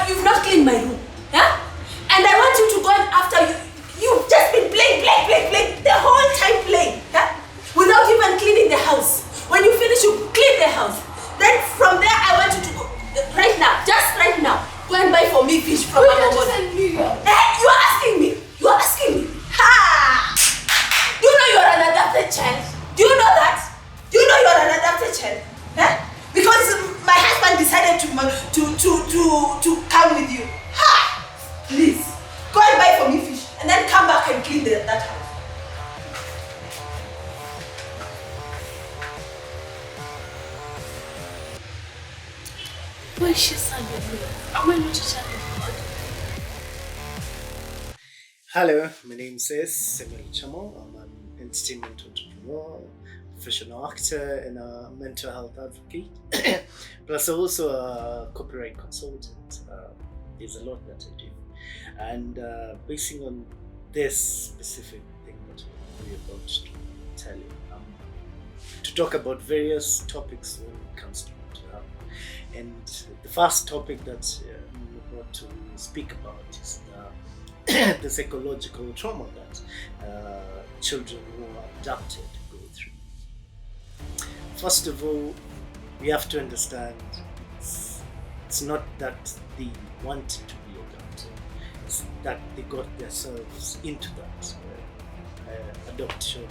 But you've not cleaned my room. Yeah? And I want you to go after you. You've just been playing the whole time playing. Yeah? Without even cleaning the house. When you finish, you clean the house. Then from there, I want you to go. Right now, just right now, go and buy for me fish from Mama Moda. You are asking me. You are asking me. Ha! Do you know you are an adopted child? Do you know that? Do you know you are an adopted child? Eh? Because my husband decided to come with you. Ha! Please, go and buy for me fish and then come back and clean that house. Why is she sad with me? Am I not a child of God? Hello, my name is Samuel Chamo. I'm an entertainment entrepreneur, professional actor, and a mental health advocate. Plus, also a copyright consultant. There's a lot that I do. And basing on this specific thing that we're about to tell you, to talk about various topics when it comes to mental health. And the first topic that we want to speak about is the psychological trauma that children who are adopted go through. First of all, we have to understand it's not that they wanted to be adopted, it's that they got themselves into that adoption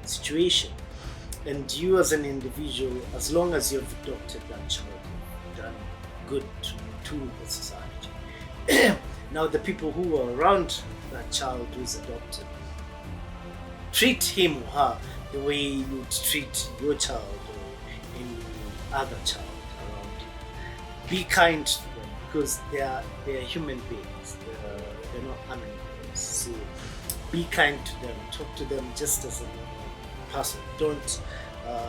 situation. And you as an individual, as long as you've adopted that child, you've done good to the society. Now the people who are around that child who's adopted, treat him or her the way you would treat your child or any other child around you. Be kind to them because they are human beings, they're not animals. So be kind to them, talk to them just as a normal person. Don't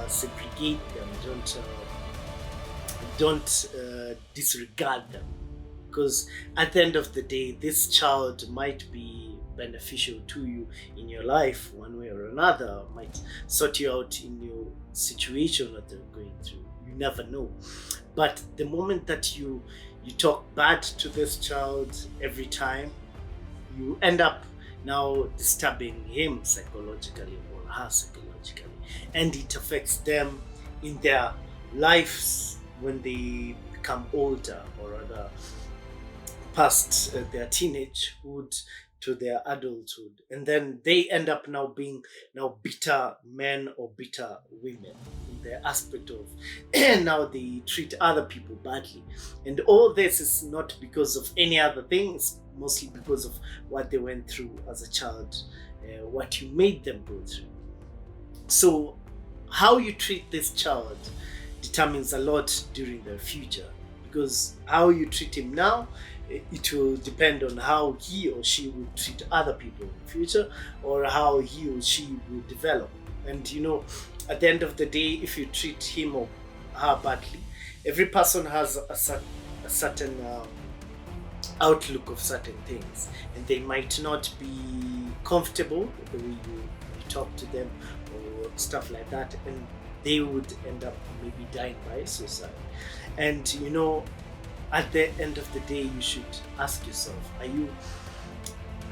segregate them, don't disregard them, because at the end of the day this child might be beneficial to you in your life one way or another, might sort you out in your situation that they're going through. You never know. But the moment that you talk bad to this child every time, you end up now disturbing him psychologically or her psychologically, and it affects them in their lives when they become older, or rather past their teenagehood to their adulthood, and then they end up now being bitter men or bitter women in the aspect of now they treat other people badly. And all this is not because of any other thing, it's mostly because of what they went through as a child, what you made them go through. So how you treat this child determines a lot during their future, because how you treat him now, it will depend on how he or she will treat other people in the future, or how he or she will develop. And you know, at the end of the day, if you treat him or her badly, every person has a certain outlook of certain things, and they might not be comfortable with the way you talk to them or stuff like that, and they would end up maybe dying by suicide. And you know, at the end of the day, you should ask yourself,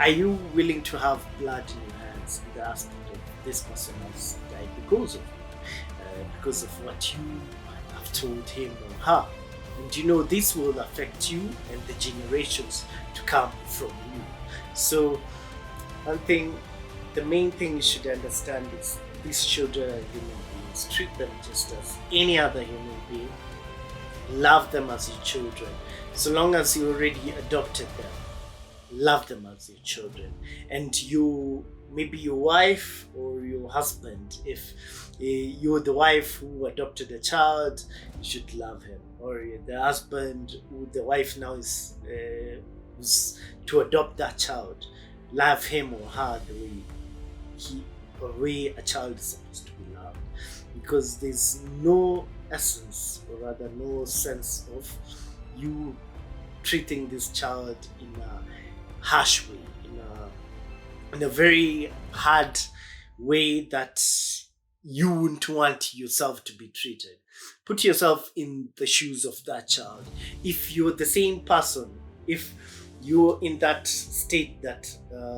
are you willing to have blood in your hands in the aspect of this person has died because of you, because of what you have told him or her? And you know, this will affect you and the generations to come from you. So the main thing you should understand is these children are human beings. Treat them just as any other human being. Love them as your children. So long as you already adopted them, love them as your children. And you, maybe your wife or your husband, if you're the wife who adopted a child, you should love him. Or the husband who the wife now is to adopt that child, love him or her the way a child is supposed to be loved. Because there's no essence, or rather no sense of you treating this child in a harsh way, in a very hard way that you wouldn't want yourself to be treated. Put yourself in the shoes of that child. If you're the same person if you're in that state that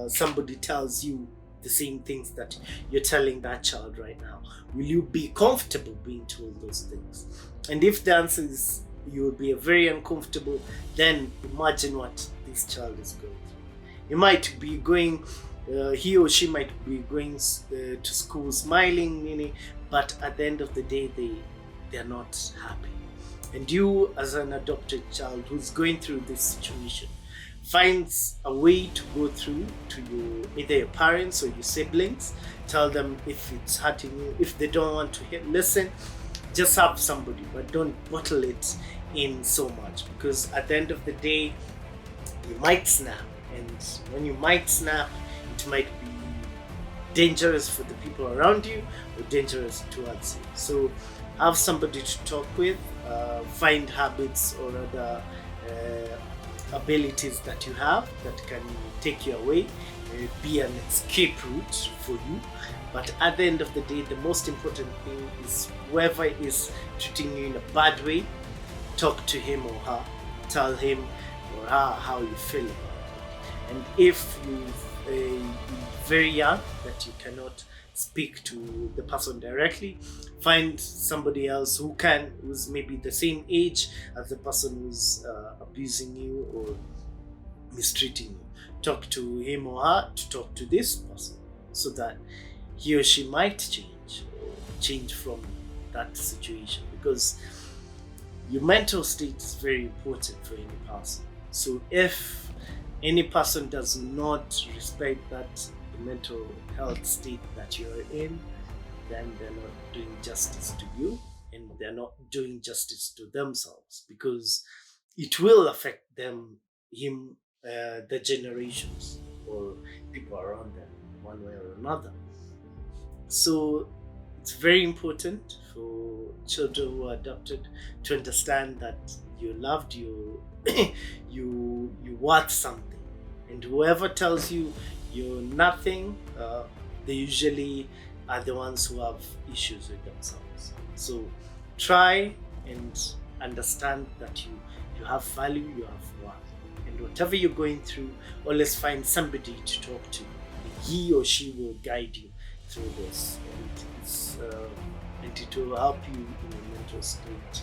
somebody tells you the same things that you're telling that child right now, will you be comfortable being told those things? And if the answer is you will be very uncomfortable, then imagine what this child is going through. He might be going, he or she might be going to school smiling, but at the end of the day, they're not happy. And you, as an adopted child who's going through this situation, finds a way to go through to either your parents or your siblings. Tell them if it's hurting you. If they don't want to listen, just have somebody, but don't bottle it in so much, because at the end of the day, you might snap, and when you might snap, it might be dangerous for the people around you or dangerous towards you. So have somebody to talk with, find habits or other abilities that you have that can take you away, be an escape route for you. But at the end of the day, the most important thing is whoever is treating you in a bad way, talk to him or her, tell him or her how you feel about it. And if you're very young that you cannot speak to the person directly, find somebody else who's maybe the same age as the person who's abusing you or mistreating you. Talk to him or her to talk to this person so that he or she might change from that situation, because your mental state is very important for any person. So if any person does not respect that mental health state that you're in, then they're not doing justice to you, and they're not doing justice to themselves, because it will affect the generations or people around them one way or another. So it's very important for children who are adopted to understand that you're loved, you worth something, and whoever tells you you're nothing, they usually are the ones who have issues with themselves. So try and understand that you have value, you have worth, and whatever you're going through, always find somebody to talk to. He or she will guide you through this, and it will help you in your mental state